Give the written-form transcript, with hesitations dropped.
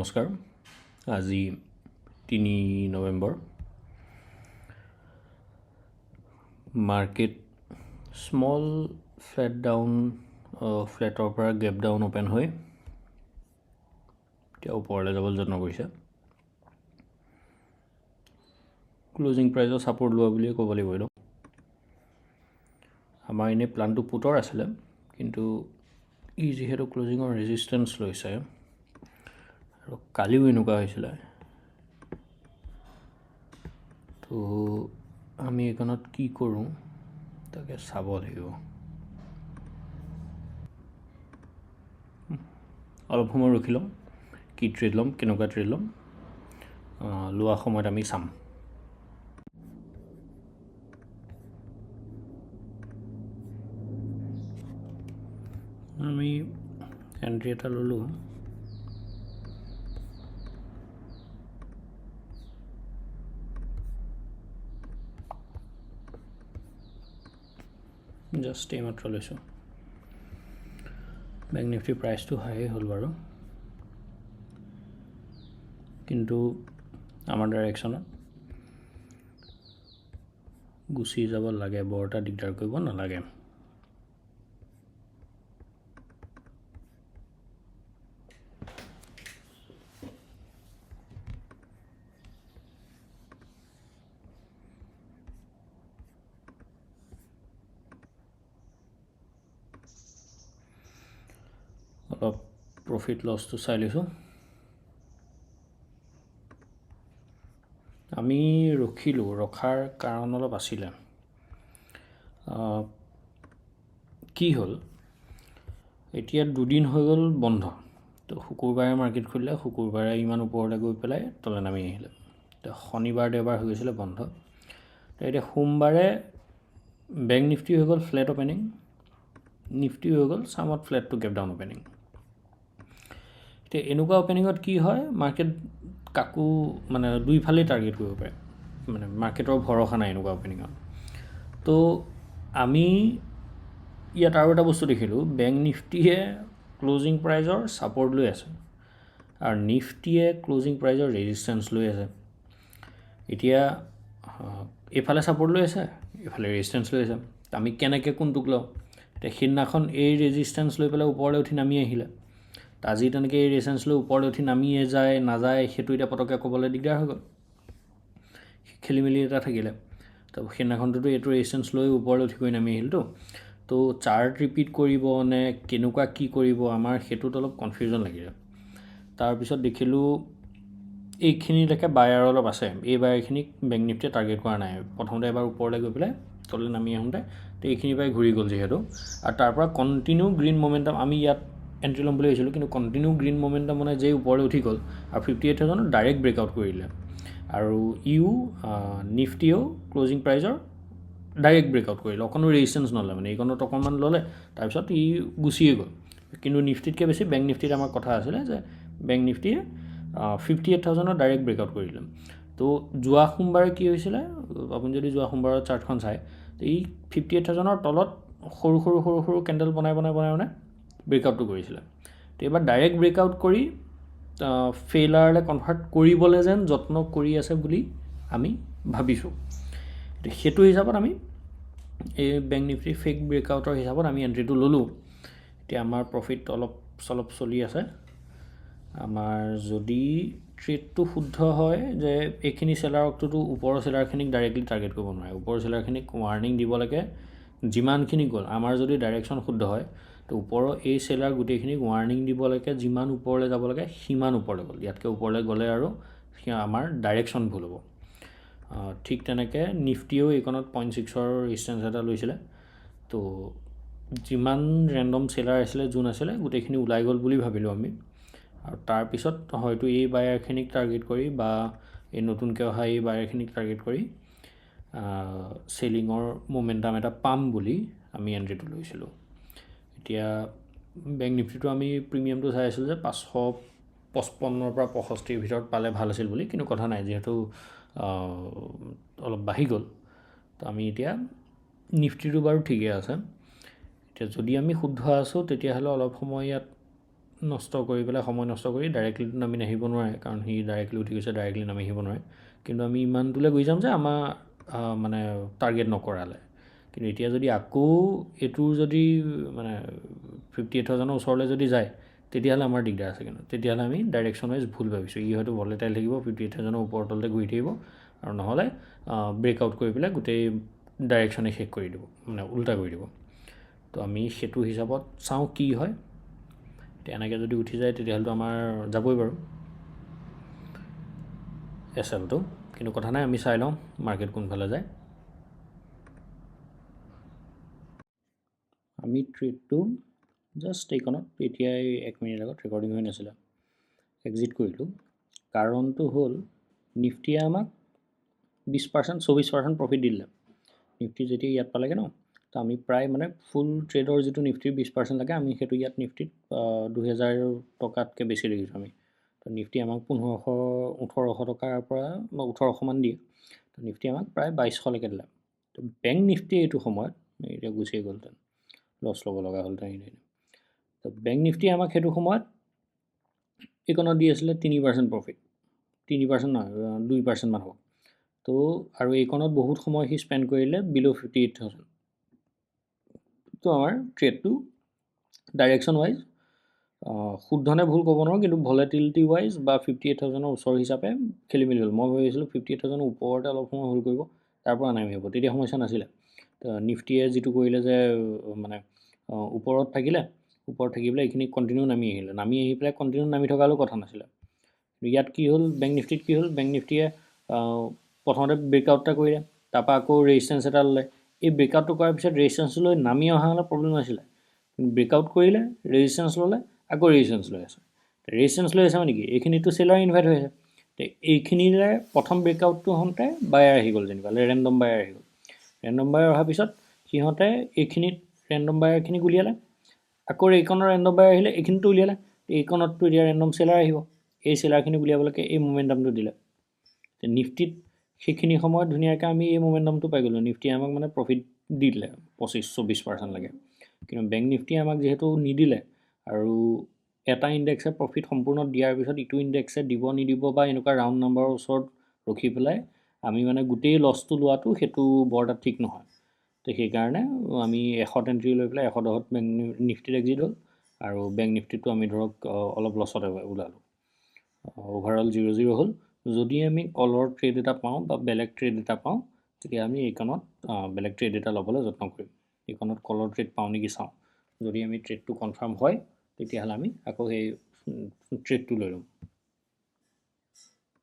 নমস্কাৰ। আজি 3 November. Market small ফ্লেটৰ পৰা গেপ ডাউন অপেন হৈ এতিয়া ওপৰলৈ যাবলৈ যত্ন কৰিছে। ক্লজিং প্ৰাইজৰ ছাপোৰ্ট লোৱা বুলিয়ে ক'ব লাগিব এইটো। আমাৰ এনেই প্লানটো পুটৰ আছিলে, কিন্তু ই যিহেতু ক্লজিঙৰ ৰেজিষ্টেঞ্চ লৈছে আৰু কালিও এনেকুৱা হৈছিলে, তো আমি এইখনত কি কৰোঁ তাকে চাব লাগিব। অলপ সময় ৰখি ল'ম, কি ট্ৰেড ল'ম, কেনেকুৱা ট্ৰেড ল'ম, লোৱা সময়ত আমি চাম। আমি এণ্ট্ৰি এটা ল'লোঁ। জাষ্ট এইমাত্ৰ লৈছোঁ। বেংক নিফটিৰ প্ৰাইচটো হাই হ'ল বাৰু, কিন্তু আমাৰ ডাইৰেকশ্যনত গুচি যাব লাগে, বৰ এটা দিগদাৰ কৰিব নালাগে। অলপ প্ৰফিট লছটো চাই লৈছোঁ। আমি ৰখিলোঁ, ৰখাৰ কাৰণ অলপ আছিলে। কি হ'ল, এতিয়া 2 দিন হৈ গ'ল বন্ধ, তো শুকুৰবাৰে মাৰ্কেট খুলিলে, শুকুৰবাৰে ইমান ওপৰলৈ গৈ পেলাই তলে নামি আহিলে। তো শনিবাৰ দেওবাৰ হৈ গৈছিলে বন্ধ। তো এতিয়া সোমবাৰে বেংক নিফটি হৈ গ'ল ফ্লেট অপেনিং, নিফটি হৈ গ'ল চামত flat to gap down opening. এতিয়া এনেকুৱা অপেনিঙত কি হয়, মাৰ্কেট কাকো মানে দুইফালেই টাৰ্গেট কৰিব পাৰে, মানে মাৰ্কেটৰ ভৰসা নাই এনেকুৱা অপেনিঙত। তো আমি ইয়াত আৰু এটা বস্তু দেখিলোঁ, বেংক নিফটিয়ে ক্লজিং প্ৰাইজৰ ছাপৰ্ট লৈ আছে আৰু নিফটিয়ে ক্লজিং প্ৰাইজৰ ৰেজিষ্টেঞ্চ লৈ আছে। এতিয়া এইফালে ছাপৰ্ট লৈ আছে, এইফালে ৰেজিষ্টেঞ্চ লৈ আছে। আমি কেনেকৈ কোনটোক লওঁ? এতিয়া সেইদিনাখন এই ৰেজিষ্টেঞ্চ লৈ পেলাই ওপৰলৈ উঠি নামি আহিলে, আজি তেনেকৈ এই ৰেজিষ্টেঞ্চ লৈ ওপৰলৈ উঠি নামিয়ে যায় নাযায়, সেইটো এতিয়া পটককৈ ক'বলৈ দিগদাৰ হৈ গ'ল, খেলি মেলি এটা থাকিলে। তো সেইদিনাখনটোতো এইটো ৰেজিষ্টেঞ্চ লৈ ওপৰলৈ উঠি গৈ নামি আহিলতো, তো চাৰ্ট ৰিপিট কৰিব নে কেনেকুৱা কি কৰিব, আমাৰ সেইটোত অলপ কনফিউজন লাগিলে। তাৰপিছত দেখিলোঁ এইখিনিলৈকে বায়াৰ অলপ আছে, এই বায়াৰখিনিক বেংক নিফটিয়ে টাৰ্গেট কৰা নাই। প্ৰথমতে এবাৰ ওপৰলৈ গৈ পেলাই তললৈ নামি আহোঁতে তো এইখিনিৰ পৰাই ঘূৰি গ'ল যিহেতু, আৰু তাৰ পৰা কণ্টিনিউ গ্ৰীণ মমেণ্টাম, আমি ইয়াত এণ্ট্ৰি ল'ম বুলি ভাবিছিলোঁ, কিন্তু কণ্টিনিউ গ্ৰীণ মমেণ্টাম মানে যেই ওপৰলৈ উঠি গ'ল আৰু 58,000 ডাইৰেক্ট ব্ৰেকআউট কৰিলে। আৰু নিফটিয়েও ক্লজিং প্ৰাইজৰ ডাইৰেক্ট ব্ৰেকআউট কৰিলে, অকণো ৰেজিষ্টেঞ্চ নল'লে, মানে এইকণত অকণমান ল'লে, তাৰপিছত গুচিয়ে গ'ল। কিন্তু নিফটিতকৈ বেছি বেংক নিফটিত আমাৰ কথা আছিলে যে বেংক নিফটিয়ে 58,000 ডাইৰেক্ট ব্ৰেকআউট কৰিলে। তো যোৱা সোমবাৰে কি হৈছিলে, আপুনি যদি যোৱা সোমবাৰৰ চাৰ্টখন চায়, তো এই 58,000 তলত সৰু সৰু সৰু সৰু কেণ্ডেল বনাই ব্ৰেকআউটটো কৰিছিলে। তো এইবাৰ ডাইৰেক্ট ব্ৰেকআউট কৰি ফেইলাৰলৈ কনভাৰ্ট কৰিবলৈ যেন যত্ন কৰি আছে বুলি আমি ভাবিছোঁ। সেইটো হিচাপত আমি এই বেংক নিফটি ফেক ব্ৰেকআউটৰ হিচাপত আমি এণ্ট্ৰিটো ল'লোঁ। এতিয়া আমাৰ প্ৰফিট অলপ চলপ চলি আছে। আমাৰ যদি ট্ৰেডটো শুদ্ধ হয় যে এইখিনি চেলাৰকটোতো ওপৰৰ চেলাৰখিনিক ডাইৰেক্টলি টাৰ্গেট কৰিব নোৱাৰে, ওপৰৰ চেলাৰখিনিক ৱাৰ্ণিং দিব লাগে যিমানখিনি গ'ল। আমাৰ যদি ডাইৰেকশ্যন শুদ্ধ হয়, তো ওপৰৰ এই চেলাৰ গোটেইখিনিক ৱাৰ্ণিং দিব লাগে, যিমান ওপৰলৈ যাব লাগে সিমান ওপৰলৈ গ'ল, ইয়াতকৈ ওপৰলৈ গ'লে আৰু আমাৰ ডাইৰেকশ্যন ভুল হ'ব। ঠিক তেনেকৈ নিফটিয়েও এইকণত 0.6ৰ ৰেজিষ্টেঞ্চ এটা লৈছিলে। তো যিমান ৰেণ্ডম চেলাৰ আছিলে, যোন আছিলে, গোটেইখিনি ওলাই গ'ল বুলি ভাবিলোঁ আমি। আৰু তাৰপিছত হয়তো এই বায়াৰখিনিক টাৰ্গেট কৰি বা এই নতুনকৈ অহা এই বায়াৰখিনিক টাৰ্গেট কৰি চেলিঙৰ মোমেণ্টাম এটা পাম বুলি আমি এণ্ট্ৰিটো লৈছিলোঁ। এতিয়া বেংক নিফটিটো আমি প্ৰিমিয়ামটো চাই আছিলোঁ যে 555ৰ পৰা 65ৰ ভিতৰত পালে ভাল আছিল বুলি, কিন্তু কথা নাই, যিহেতু অলপ বাঢ়ি গ'ল। তো আমি এতিয়া নিফটিটো বাৰু ঠিকে আছে। এতিয়া যদি আমি শুদ্ধ আছোঁ, তেতিয়াহ'লে অলপ সময় ইয়াত নষ্ট কৰি পেলাই সময় নষ্ট কৰি ডাইৰেক্টলিতো নামি নাহিব নোৱাৰে, কাৰণ সি ডাইৰেক্টলি উঠি গৈছে, ডাইৰেক্টলি নামি আহিব নোৱাৰে। কিন্তু আমি ইমানটোলৈ গৈ যাম যে আমাৰ মানে টাৰ্গেট নকৰালে। কিন্তু এতিয়া যদি আকৌ এইটোৰ যদি মানে 58,000ৰ ওচৰলৈ যদি যায়, তেতিয়াহ'লে আমাৰ দিগদাৰ আছে। কিন্তু তেতিয়াহ'লে আমি ডাইৰেকশ্যন ৱাইজ ভুল ভাবিছোঁ। ই হয়তো ভলেটাইল থাকিব, 58,000ৰ ওপৰ তলতে ঘূৰি থাকিব, আৰু নহ'লে ব্ৰেকআউট কৰি পেলাই গোটেই ডাইৰেকশ্যনে শেষ কৰি দিব, মানে উল্টা কৰি দিব। তো আমি সেইটো হিচাপত চাওঁ কি হয়। এনেকৈ যদি উঠি যায় তেতিয়াহ'লেতো আমাৰ যাবই বাৰু SLটো। কিন্তু কথা নাই, আমি চাই লওঁ মাৰ্কেট কোনফালে যায়। আমি ট্ৰেডটো জাষ্ট এইকণত এতিয়াই 1 মিনিট আগত ৰেকৰ্ডিং হৈ নাছিলে, এক্সিট কৰিলোঁ। কাৰণটো হ'ল নিফটিয়ে আমাক 20% 24% প্ৰফিট দি দিলে। নিফটি যেতিয়া ইয়াত পালেগৈ ন, তো আমি প্ৰায় মানে ফুল ট্ৰেডৰ যিটো নিফটিৰ 20% লাগে, আমি সেইটো ইয়াত নিফটিত 2,000 টকাতকৈ বেছি দেখিছোঁ আমি। তো নিফটি আমাক 1,500-1,800 টকাৰ পৰা 1,800মান দিয়ে। তো নিফটি আমাক প্ৰায় 2,200লৈকে দিলে। তো বেংক নিফটি এইটো সময়ত এতিয়া গুচিয়ে গ'লহেঁতেন, লছ ল'ব লগা হ'লহেঁতেন। তো বেংক নিফটি আমাক সেইটো সময়ত এইকণত দি আছিলে 3% প্ৰফিট, 3% নহয় 2% মান হ'ব। তো আৰু এইকণত বহুত সময় সি স্পেণ্ড কৰিলে বিল' 58,000। তো আমাৰ ট্ৰেডটো ডাইৰেকশ্যন ৱাইজ শুদ্ধনে ভুল ক'ব নোৱাৰোঁ, কিন্তু ভলেটিলিটি ৱাইজ বা 58,000ৰ ওচৰ হিচাপে খেলি মেলি হ'ল। মই ভাবিছিলোঁ 58,000ৰ ওপৰতে অলপ সময় হোল্ড কৰিব, তাৰ পৰা নামি আহিব, তেতিয়া সমস্যা নাছিলে। তো নিফটিয়ে যিটো কৰিলে যে মানে ওপৰত থাকিলে, ওপৰত থাকি পেলাই এইখিনি কণ্টিনিউ নামি আহিলে, নামি আহি পেলাই কণ্টিনিউ নামি থকালৈও কথা নাছিলে। ইয়াত কি হ'ল, বেংক নিফটিত কি হ'ল, বেংক নিফটিয়ে প্ৰথমতে ব্ৰেকআউট এটা কৰিলে, তাৰপৰা আকৌ ৰেজিষ্টেঞ্চ এটা ল'লে। এই ব্ৰেকআউটটো কৰাৰ পিছত ৰেজিষ্টেঞ্চ লৈ নামি অহা হ'লে প্ৰব্লেম নাছিলে, কিন্তু ব্ৰেকআউট কৰিলে, ৰেজিষ্টেঞ্চ ল'লে, আকৌ ৰেজিষ্টেঞ্চ লৈ আছে। ৰেজিষ্টেঞ্চ লৈ আছে মানে কি, এইখিনিতো চেলাৰ ইনভাইট হৈ আছে। তো এইখিনিৰে প্ৰথম ব্ৰেকআউটটো হওঁতে বায়াৰ আহি গ'ল, যেনিবা ৰেণ্ডম বায়াৰ আহি গ'ল। ৰেণ্ডম বায়াৰ অহাৰ পিছত সিহঁতে এইখিনিত ৰেণ্ডম বায়াৰখিনিক উলিয়ালে, আকৌ এইকণৰ ৰেণ্ডম বায়াৰ আহিলে, এইখিনিতো উলিয়ালে, এইকণততো এতিয়া ৰেণ্ডম চেলাৰ আহিব, এই চেলাৰখিনি উলিয়াবলৈকে এই মোমেণ্টামটো দিলে। নিফটিত সেইখিনি সময়ত ধুনীয়াকৈ আমি এই মোমেণ্টামটো পাই গ'লোঁ, নিফটিয়ে আমাক মানে প্ৰফিট দি দিলে 25-24% লাগে। কিন্তু বেংক নিফটিয়ে আমাক যিহেতু নিদিলে, আৰু এটা ইণ্ডেক্সে প্ৰফিট সম্পূৰ্ণ দিয়াৰ পিছত ইটো ইণ্ডেক্সে দিব নিদিব বা এনেকুৱা ৰাউণ্ড নাম্বাৰৰ ওচৰত ৰখি পেলাই আমি মানে গোটেই লছটো লোৱাটো সেইটো বৰ এটা ঠিক নহয়। তো সেইকাৰণে আমি 100 এণ্ট্ৰি লৈ পেলাই 110ত বেংক নিফটিত এক্সিট হ'ল, আৰু বেংক নিফটিটো আমি ধৰক অলপ লছতে ওলালোঁ। অভাৰঅল 0-0 হ'ল। যদি আমি কলৰ ট্ৰেড এটা পাওঁ বা বেলেগ ট্ৰেড এটা পাওঁ, তেতিয়া আমি এইকণত বেলেগ ট্ৰেড এটা ল'বলৈ যত্ন কৰিম। এইকণত কলৰ ট্ৰেড পাওঁ নেকি চাওঁ, যদি আমি ট্ৰেডটো কনফাৰ্ম হয় তেতিয়াহ'লে আমি আকৌ সেই ট্ৰেডটো লৈ ল'ম।